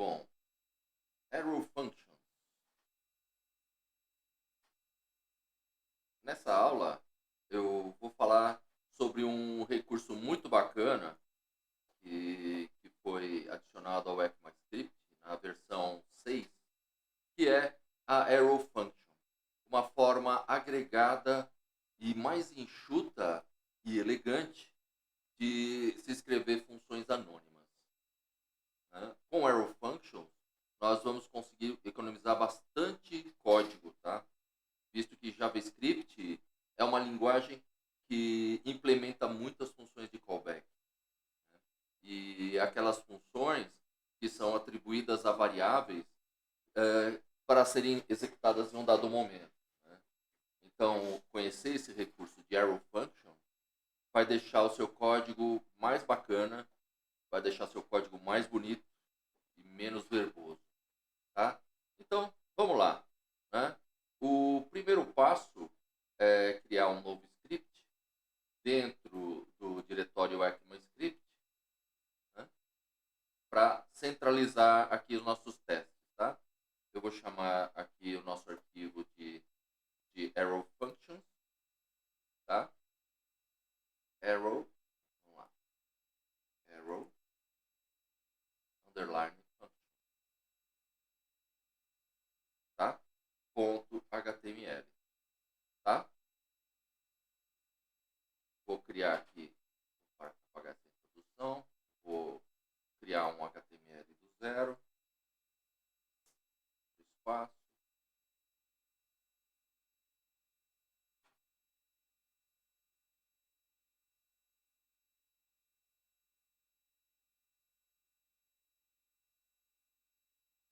Bom, arrow functions. Nessa aula eu vou falar sobre um recurso muito bacana que foi adicionado ao ECMAScript na versão 6, que é a arrow function, uma forma agregada e mais enxuta e elegante de se escrever funções anônimas, né? Com arrow functions, nós vamos conseguir economizar bastante código, tá? Visto que JavaScript é uma linguagem que implementa muitas funções de callback, né? E aquelas funções que são atribuídas a variáveis para serem executadas em um dado momento, né? Então, conhecer esse recurso de arrow function vai deixar o seu código mais bacana, vai deixar seu código mais bonito e menos verboso, tá? Então, vamos lá, né? O primeiro passo é criar um novo script dentro do diretório ECMAScript, né? Para centralizar aqui os nossos testes, tá? Eu vou chamar aqui o nosso arquivo de arrow functions, tá? Arrow, vamos lá, arrow, underline function, tá? Ponto HTML, tá? Vou criar aqui, para apagar essa introdução, vou criar um HTML do zero, espaço,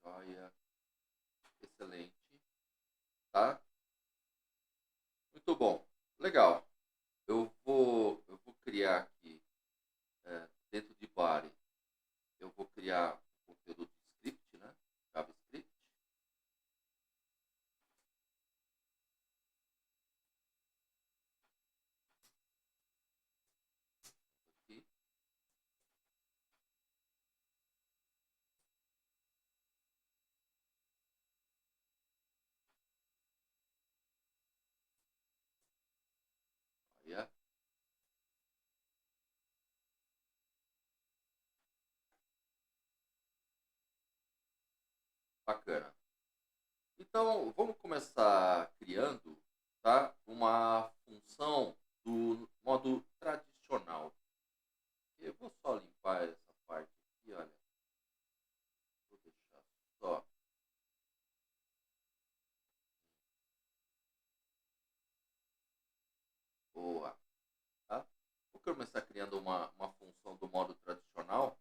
joia, excelente, tá? Muito bom, legal. Eu vou criar aqui, dentro de body, eu vou criar o conteúdo de script, né? JavaScript, aqui, joia, bacana. Então, vamos começar criando, tá? Uma função do modo tradicional. Eu vou só limpar essa parte aqui, olha. Vou deixar só. Boa, tá? Vou começar criando uma função do modo tradicional,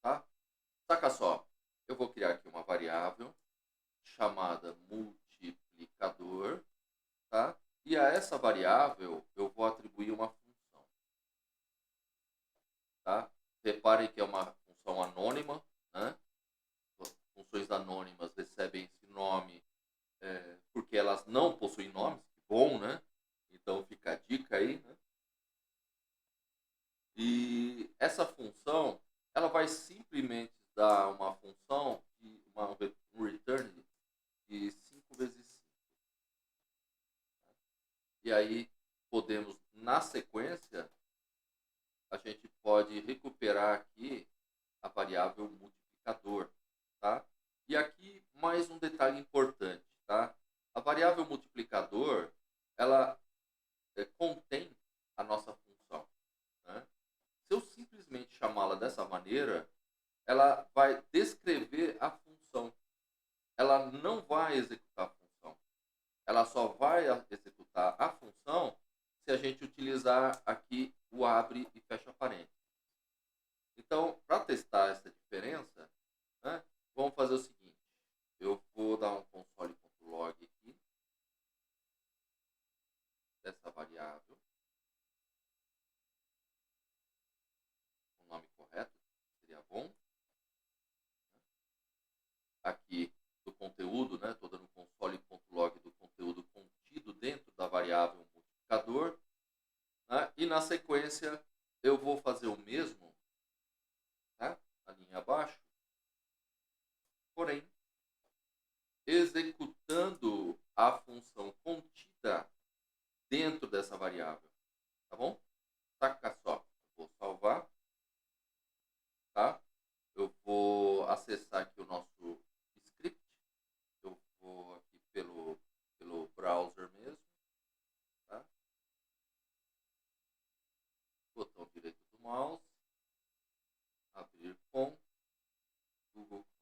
tá? Saca só, eu vou criar aqui uma variável chamada multiplicador, tá? E a essa variável eu vou atribuir uma função, tá? Reparem que é uma função anônima, né? Funções anônimas recebem esse nome porque elas não possuem nomes, que bom, né? Então fica a dica aí, né? E essa função, ela vai simplesmente dar uma função, um return de 5 vezes 5. E aí podemos, na sequência, a gente pode recuperar aqui a variável multiplicador, tá? E aqui mais um detalhe importante, tá? A variável multiplicador, ela contém a nossa função, né? Se eu simplesmente chamá-la dessa maneira, ela vai descrever a função. Ela não vai executar a função. Ela só vai executar a função se a gente utilizar aqui o abre e fecha parênteses. Então, para testar essa diferença, né, vamos fazer o seguinte. Eu vou dar um console.log aqui dessa variável, o nome correto seria bom. Aqui do conteúdo, né, estou dando console.log do conteúdo contido dentro da variável multiplicador, né, e na sequência eu vou fazer o mesmo, tá, na linha abaixo, porém, executando a função contida dentro dessa variável, tá bom? Saca só, vou salvar, tá? Eu vou acessar aqui o nosso script, eu vou aqui pelo browser mesmo, tá? Botão direito do mouse, abrir com Google Chrome.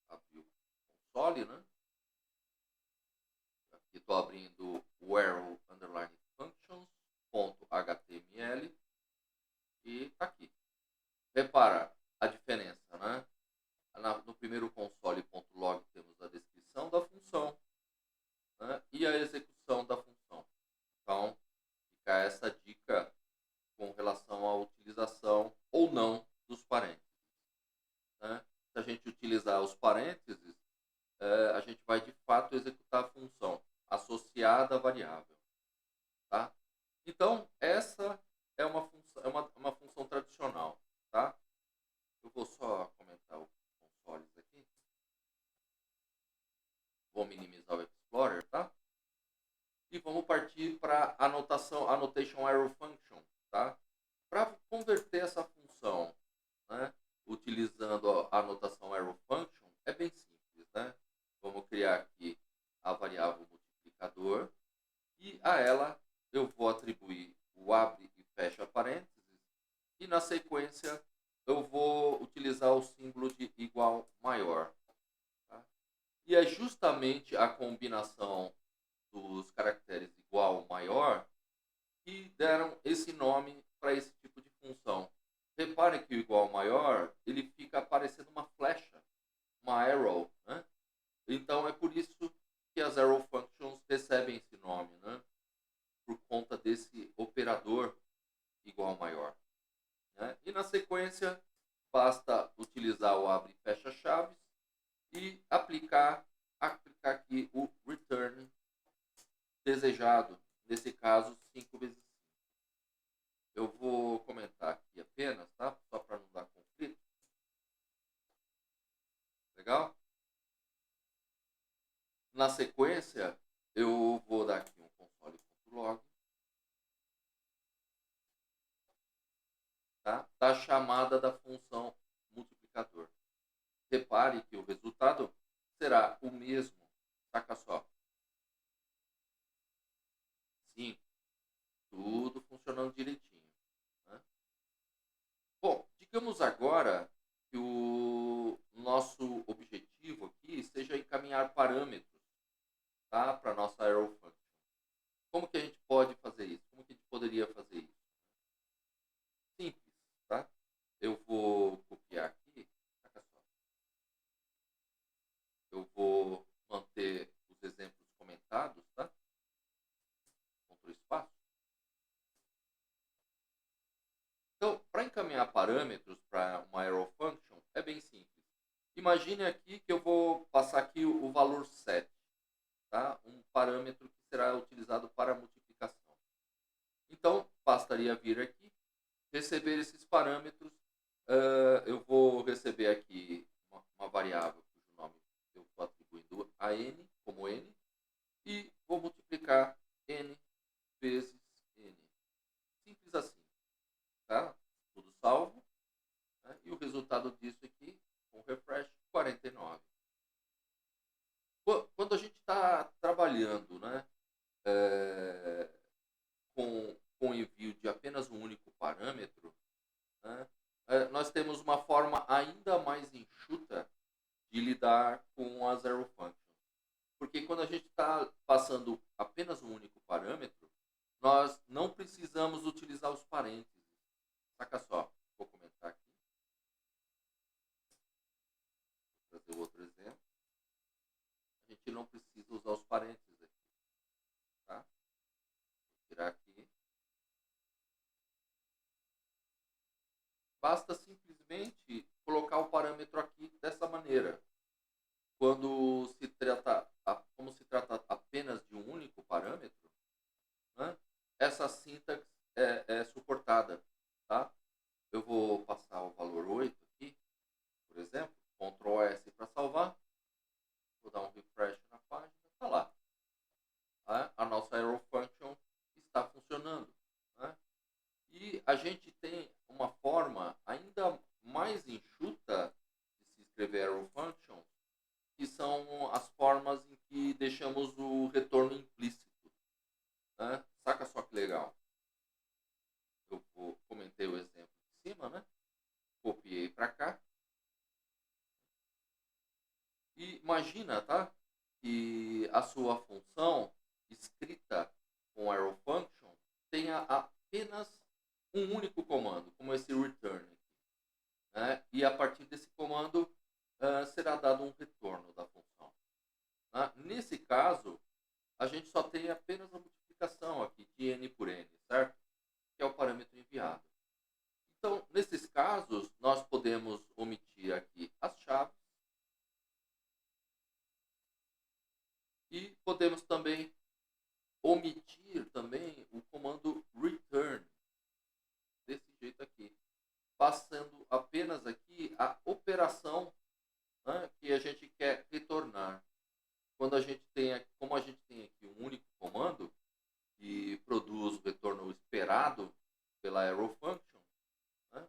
Abrir o console, né? Aqui estou abrindo o arrow underline functions.html e está aqui. Repara a diferença, né? No primeiro console.log temos a descrição da função, né? E a execução da função. Então, fica essa dica com relação à utilização ou não dos parênteses, né? Se a gente utilizar os parênteses, a gente vai de fato executar a função associada à variável, tá? Então, essa é uma função tradicional, tá? Eu vou só comentar os consoles aqui. Vou minimizar o Explorer, tá? E vamos partir para annotation arrow function, tá? Para converter essa função, né, utilizando a anotação arrow function, é bem simples, né? Vamos criar aqui a variável multiplicador e a ela eu vou atribuir o abre e fecha parênteses e na sequência eu vou utilizar o símbolo de igual maior, tá? E é justamente a combinação dos caracteres igual maior que deram esse nome para esse tipo de função. Reparem que o igual maior ele fica parecendo uma flecha, uma arrow, né? Então é por isso que as arrow functions recebem esse nome, né? Por conta desse operador igual maior, né? E na sequência basta utilizar o abre e fecha chaves e aplicar aqui o return desejado, nesse caso 5 vezes 5. Eu vou comentar aqui apenas, tá? Só para não dar conflito. Legal? Na sequência, eu vou dar aqui um console.log, tá? Da chamada da função multiplicador. Repare que o resultado será o mesmo, saca só. 5. Tudo funcionando direitinho, né? Bom, digamos agora que o nosso objetivo aqui seja encaminhar parâmetros, tá, para a nossa arrow function. Como que a gente pode fazer isso? Como que a gente poderia fazer isso? Simples, tá? Eu vou copiar aqui, saca só. Eu vou manter os exemplos comentados, tá? Ctrl espaço. Então, para encaminhar parâmetros para uma arrow function, é bem simples. Imagine aqui que eu vou passar aqui o valor 7, tá? Um parâmetro que será utilizado para multiplicação. Então, bastaria vir aqui, receber esses parâmetros. Eu vou receber aqui uma variável cujo nome eu estou atribuindo a n, como n, e vou multiplicar n vezes n. Simples assim, tá? Tudo salvo, né? E o resultado disso aqui, com refresh, 49. Quando a gente está trabalhando, né, com envio de apenas um único parâmetro, né, nós temos uma forma ainda mais enxuta de lidar com as arrow functions. Porque quando a gente está passando apenas um único parâmetro, nós não precisamos utilizar os parênteses. Saca só, vou comentar aqui. Vou trazer outro exemplo. A gente não precisa usar os parênteses aqui, tá? Vou tirar aqui. Basta simplesmente colocar o parâmetro aqui dessa maneira. Como se trata apenas de um único parâmetro, né, essa deixamos o retorno implícito, né? Saca só que legal. Comentei o exemplo em cima, né? Copiei para cá. E imagina, tá? Que a sua função escrita com arrow function tenha apenas um único comando, como esse return aqui, né? E a partir desse comando será dado um retorno da função, né? Nesse caso, a gente só tem apenas a multiplicação aqui de n por n, certo? Que é o parâmetro enviado. Então, nesses casos, nós podemos omitir aqui as chaves e podemos também omitir também o comando return, desse jeito aqui, passando apenas aqui a operação, né, que a gente quer retornar. Quando a gente tem, como a gente tem aqui um único comando que produz o retorno esperado pela arrow function, né,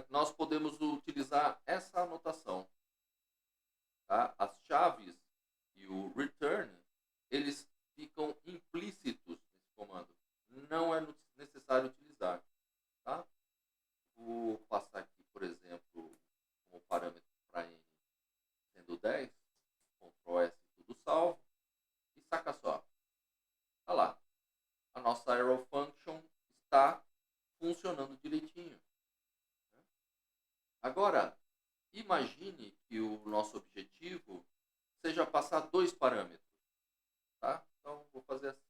nós podemos utilizar essa anotação. Tá? As chaves e o return, eles ficam implícitos nesse comando. Não é necessário utilizar. Tá? Vou passar aqui, por exemplo, como parâmetro para n sendo 10, Ctrl S, tudo salvo, e saca só. Olha lá, a nossa arrow function está funcionando direitinho. Agora, imagine que o nosso objetivo seja passar dois parâmetros. Tá? Então, vou fazer assim.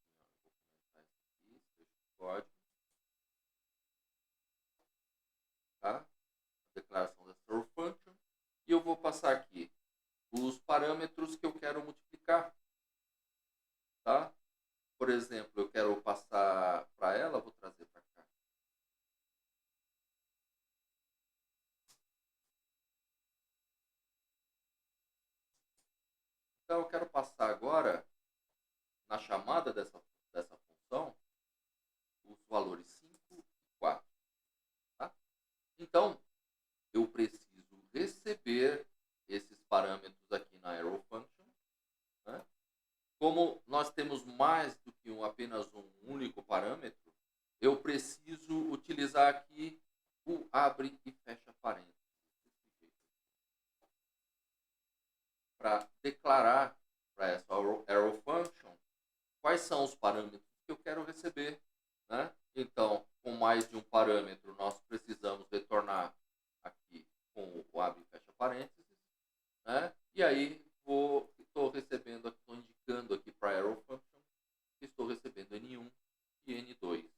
Ó. Vou começar isso aqui, fecho o código. Tá? A declaração da arrow function. E eu vou passar aqui os parâmetros que eu quero multiplicar. Tá? Por exemplo, eu quero passar para ela, vou trazer para cá. Então, eu quero passar agora, na chamada dessa função, os valores 5 e 4. Tá? Então, eu preciso receber esses parâmetros aqui na arrow function. Né? Como nós temos mais do que apenas um único parâmetro, eu preciso utilizar aqui o abre e fecha parênteses. Para declarar para essa arrow function quais são os parâmetros que eu quero receber. Né? Então, com mais de um parâmetro, nós precisamos retornar aqui com o abre e fecha parênteses. Né? E aí, estou recebendo, estou indicando aqui para a arrow function que estou recebendo N1 e N2.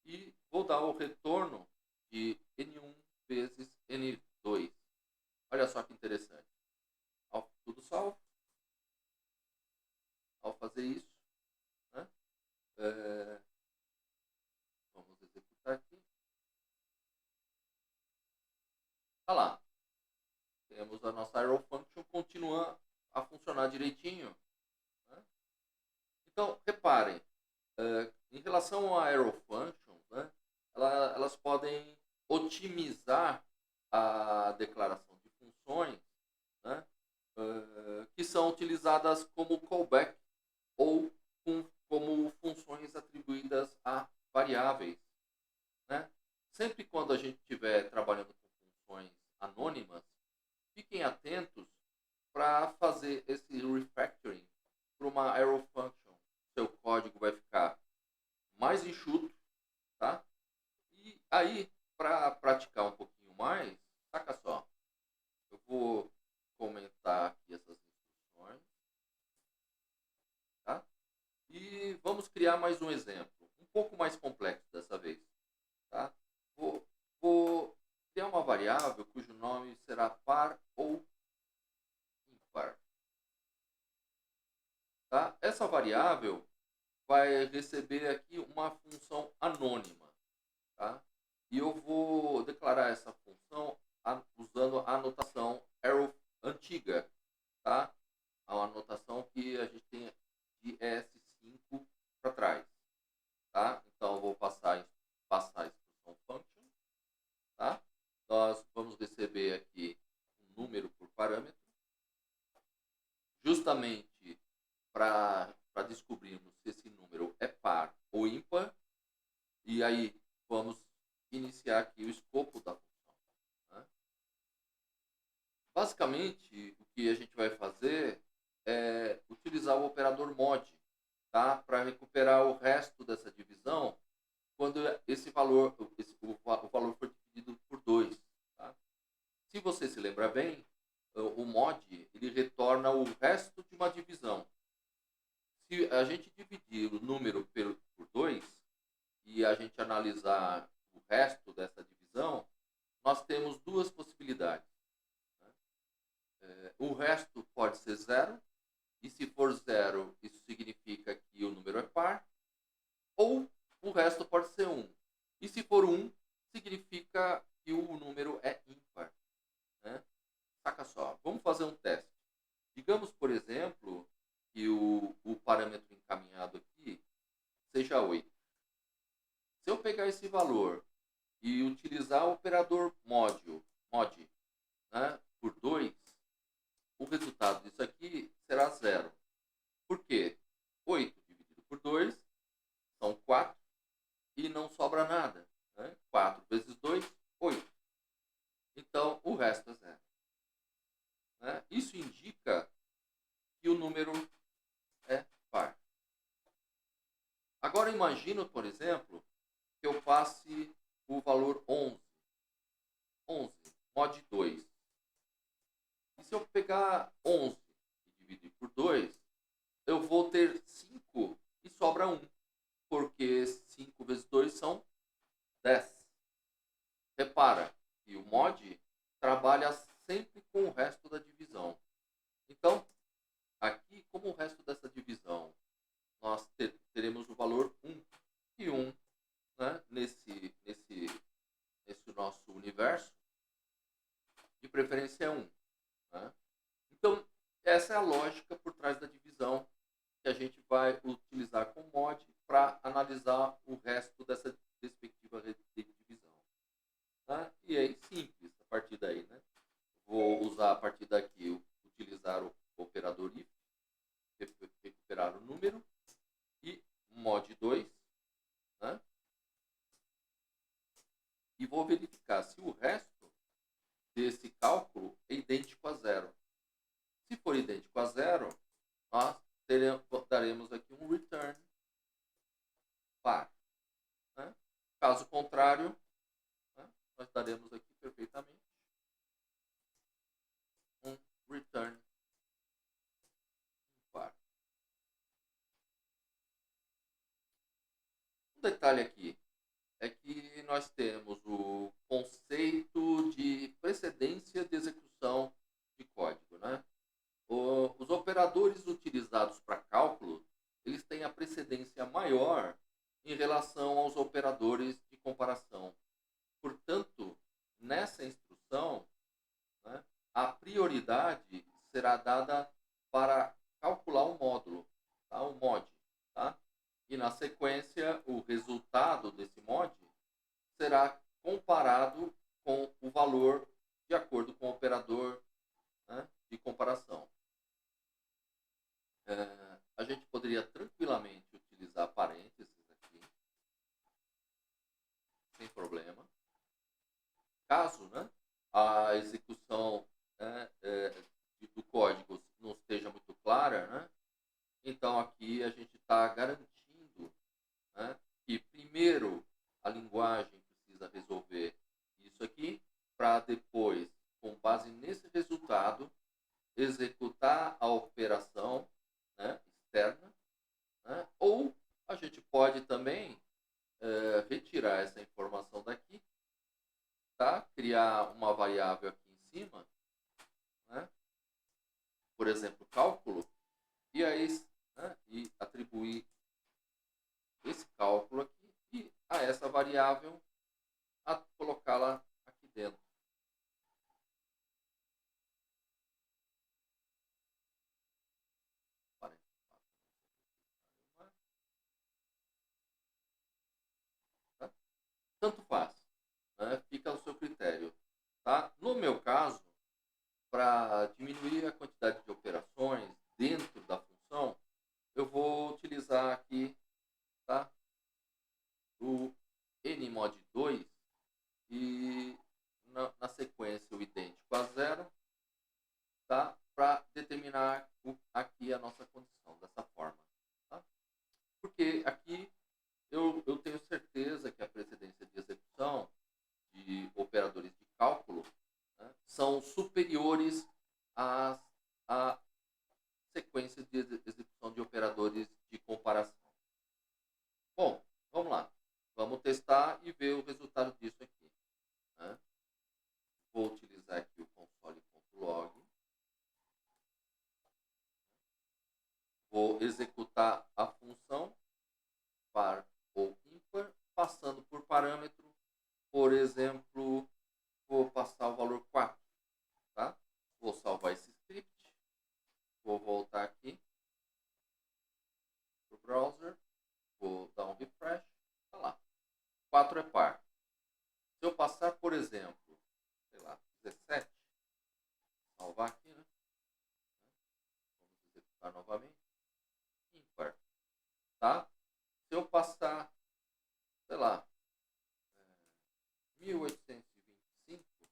E vou dar o retorno de N1 vezes N2. Olha só que interessante. Tudo salvo. Ao fazer isso, né, vamos executar aqui. Tá lá. Temos a nossa arrow function continuando a funcionar direitinho. Né? Então, reparem, em relação à arrow function, né, elas podem otimizar a declaração de funções, né, que são utilizadas como callback ou como funções atribuídas a variáveis. Né? Sempre quando a gente estiver trabalhando com funções anônimas, fiquem atentos para fazer esse refactoring para uma arrow function. Seu código vai ficar mais enxuto, tá? E aí, para praticar um pouquinho mais, saca só, eu vou comentar aqui essas instruções, tá? E vamos criar mais um exemplo, um pouco mais complexo dessa vez, tá? Vou criar uma variável cujo nome será par ou impar. Tá? Essa variável vai receber aqui uma função anônima. Tá? E eu vou declarar essa função usando a anotação arrow antiga. Tá? A anotação que a gente tem de ES5 para trás. Tá? Então eu vou passar a instrução function. Tá? Nós vamos receber aqui um número por parâmetro. Justamente para descobrirmos se esse número é par ou ímpar, e aí vamos iniciar aqui o escopo da função, né? Basicamente, o que a gente vai fazer é utilizar o operador mod, tá? Para recuperar o resto dessa divisão quando esse valor, o valor for dividido por 2. Tá? Se você se lembra bem, o mod ele retorna o resto de uma divisão. Se a gente dividir o número por 2 e a gente analisar o resto dessa divisão, nós temos duas possibilidades. Né? O resto pode ser zero, e se for zero, isso significa que o número é par, ou o resto pode ser 1. E se for 1, significa que o número é ímpar. Né? Saca só, vamos fazer um teste. Digamos, por exemplo, que o parâmetro encaminhado aqui seja 8. Se eu pegar esse valor e utilizar o operador mod, né, por 2, o resultado disso aqui será zero. Por quê? 8 dividido por 2 são 4 e não sobra nada. Né? 4 vezes 2, 8. Então, o resto é zero. Né? Isso indica que o número é par. Agora, imagino, por exemplo, que eu passe o valor 11. 11, mod 2. E se eu pegar 11 e dividir por 2, eu vou ter 5 e sobra 1. Porque 5 vezes 2 são 10. Repara que o mod trabalha sempre com o resto da divisão. Então, aqui, como o resto dessa divisão, nós teremos o valor 1. E 1, né, nesse nosso universo, de preferência é 1. Né? Então, essa é a lógica por trás da divisão que a gente vai utilizar com o mod para analisar o resto dessa respectiva divisão. Tá? E aí, simples, a partir daí. Né? Vou usar a partir daqui, utilizar o operador if, recuperar o número, e mod 2, né? E vou verificar se o resto desse cálculo é idêntico a zero. Se for idêntico a zero, nós daremos aqui um return par. Né? Caso contrário, né, nós daremos aqui perfeitamente um return par. Um detalhe aqui é que nós temos o conceito de precedência de execução de código. Né? Os operadores utilizados para cálculo, eles têm a precedência maior em relação aos operadores de comparação. Portanto, nessa instrução, né, a prioridade será dada para calcular o módulo, tá? O mod. Tá? E na sequência, o resultado desse mod será comparado com o valor de acordo com o operador, né, de comparação. A gente poderia tranquilamente utilizar parênteses aqui, sem problema. Caso, né, a execução, né, do código não esteja muito clara, né, então aqui a gente está garantindo, né, que primeiro a linguagem precisa resolver isso aqui, para depois, com base nesse resultado, executar a operação, né, externa, né, ou a gente pode também retirar essa informação daqui, tá? Criar uma variável aqui em cima, né? Por exemplo, cálculo, e aí, né, e atribuir esse cálculo aqui e a essa variável a colocá-la aqui dentro. Tá? Tanto faz, né? Fica ao seu critério. Tá? No meu caso, para diminuir a quantidade de operações dentro da função, aqui a nossa condição dessa forma. Tá? Porque aqui eu tenho certeza que a precedência de execução de operadores de cálculo, né, são superiores às à sequência de execução de operadores de comparação. Bom, vamos lá. Vamos testar e ver o resultado disso aqui. Né? Vou utilizar aqui o console.log. Vou executar a função par ou ímpar, passando por parâmetro. Por exemplo, vou passar o valor 4. Tá? Vou salvar esse script. Vou voltar aqui para o browser. Vou dar um refresh. Tá lá. 4 é par. Se eu passar, por exemplo, sei lá, 17, salvar aqui, né? Vamos executar novamente. Ímpar. Tá? Se eu passar, sei lá, 1825,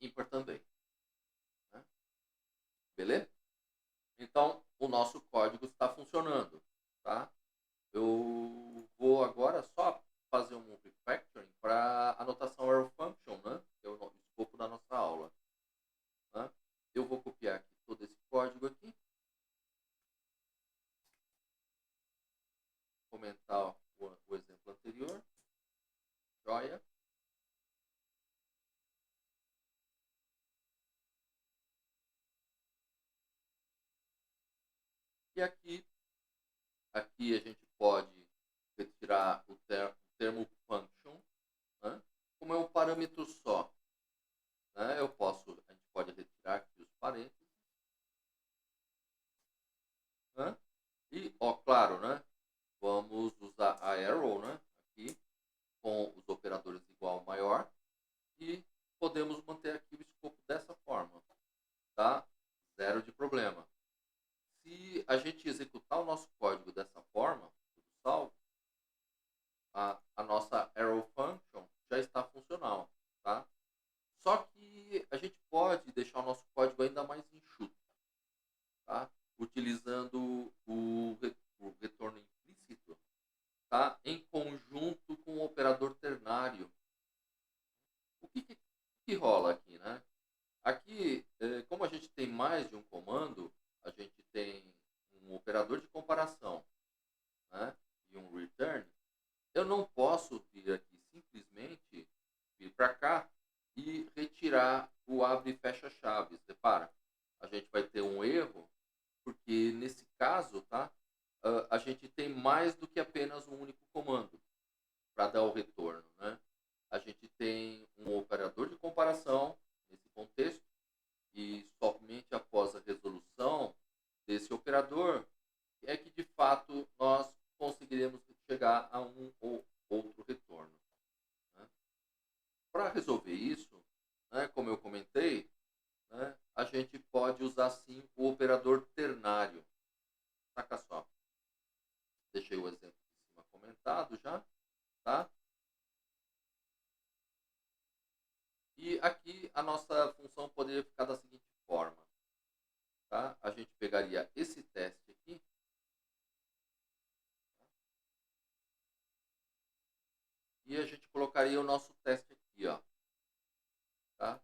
ímpar também. Né? Beleza? Então, o nosso código está funcionando. Tá? Eu vou agora só fazer um refactoring para a notação arrow function, né? Que é o escopo da nossa aula. Né? Eu vou copiar aqui todo esse código aqui. Comentar o exemplo anterior. Joia. E aqui a gente pode retirar o termo function, né? Como é um parâmetro só, né? A gente pode retirar aqui os parênteses, né? E, ó, claro, né? Vamos usar a arrow, né? Aqui com os operadores igual ou maior e podemos manter aqui o escopo dessa forma, tá? Zero de problema. Se a gente executar o nosso código dessa forma, tudo salvo, a nossa arrow function já está funcional, tá? Só que a gente pode deixar o nosso código ainda mais enxuto, tá? Utilizando o retorno implícito, tá? Em conjunto com o operador ternário. O que rola aqui, né? Aqui, como a gente tem mais de um comando, a gente tem um operador de comparação, né? E um return. Eu não posso vir aqui simplesmente vir para cá e retirar o abre e fecha chaves. Repara, a gente vai ter um erro, porque nesse caso, tá? A gente tem mais do que apenas um único comando para dar o retorno, né? A gente tem um operador de comparação nesse contexto e somente após a resolução desse operador é que de fato nós conseguiremos chegar a um ou outro retorno. Né? Para resolver isso, né, como eu comentei, né, a gente pode usar sim o operador ternário. Saca só. Deixei o exemplo em cima comentado já, tá? E aqui a nossa função poderia ficar da seguinte forma, tá? A gente pegaria esse teste aqui, e a gente colocaria o nosso teste aqui, ó, tá?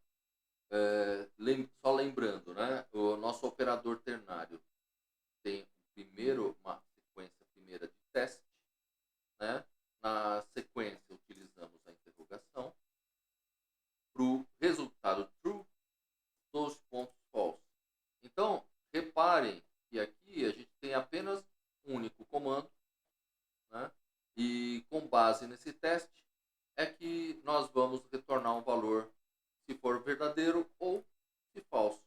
Só lembrando, né? O nosso operador ternário tem primeiro uma sequência primeira de teste, né? Na sequência utilizamos a interrogação para o resultado true dos pontos false. Então reparem que aqui a gente tem apenas um único comando, né? E com base nesse teste é que nós vamos retornar um valor se for verdadeiro ou se falso.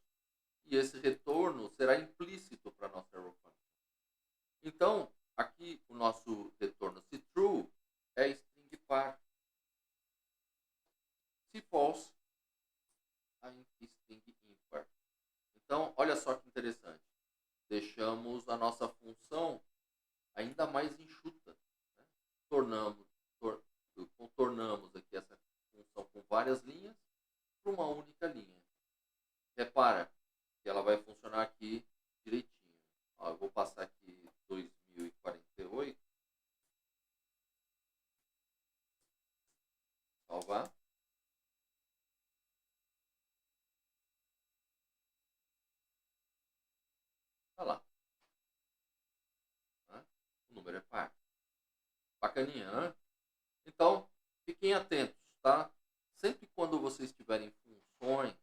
E esse retorno será implícito para a nossa arrow function. Então, aqui o nosso retorno, se true, é string par. Se false, a string impar. Então, olha só que interessante. Deixamos a nossa função ainda mais enxuta. Né? Contornamos aqui essa função com várias linhas para uma única linha. Repara que ela vai funcionar aqui direitinho. Ó, eu vou passar aqui 2048. Salvar. Tá lá. Né? O número é par. Bacaninha, né? Então, fiquem atentos, tá? Sempre quando vocês tiverem funções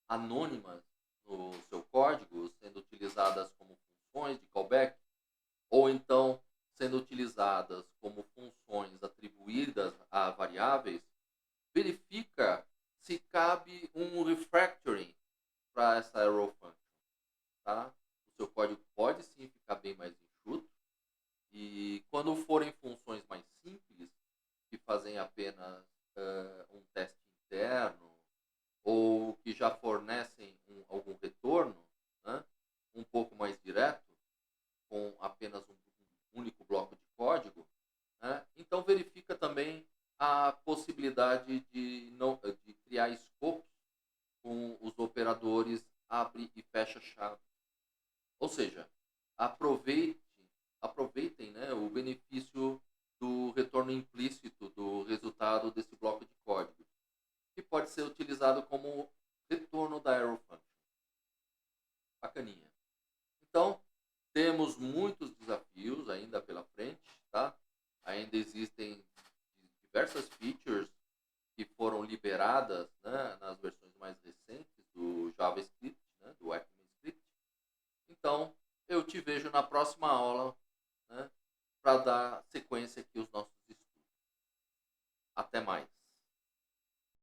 anônimas no seu código, sendo utilizadas como funções de callback, ou então sendo utilizadas como funções atribuídas a variáveis, verifica se cabe um refactoring para essa arrow function, tá? O seu código pode sim ficar bem mais enxuto, e quando forem funções mais simples, que fazem apenas um teste interno, ou que já fornecem algum retorno, né, um pouco mais direto, com apenas um único bloco de código, né, então verifica também a possibilidade de criar scopes com os operadores abre e fecha chave. Ou seja, aproveitem, né, o benefício do retorno implícito do resultado desse bloco de código, que pode ser utilizado como retorno da arrow function. Bacaninha. Então, temos muitos desafios ainda pela frente, tá? Ainda existem diversas features que foram liberadas, né, nas versões mais recentes do JavaScript, né, do ECMAScript. Então, eu te vejo na próxima aula, né, para dar sequência aqui aos nossos estudos. Até mais.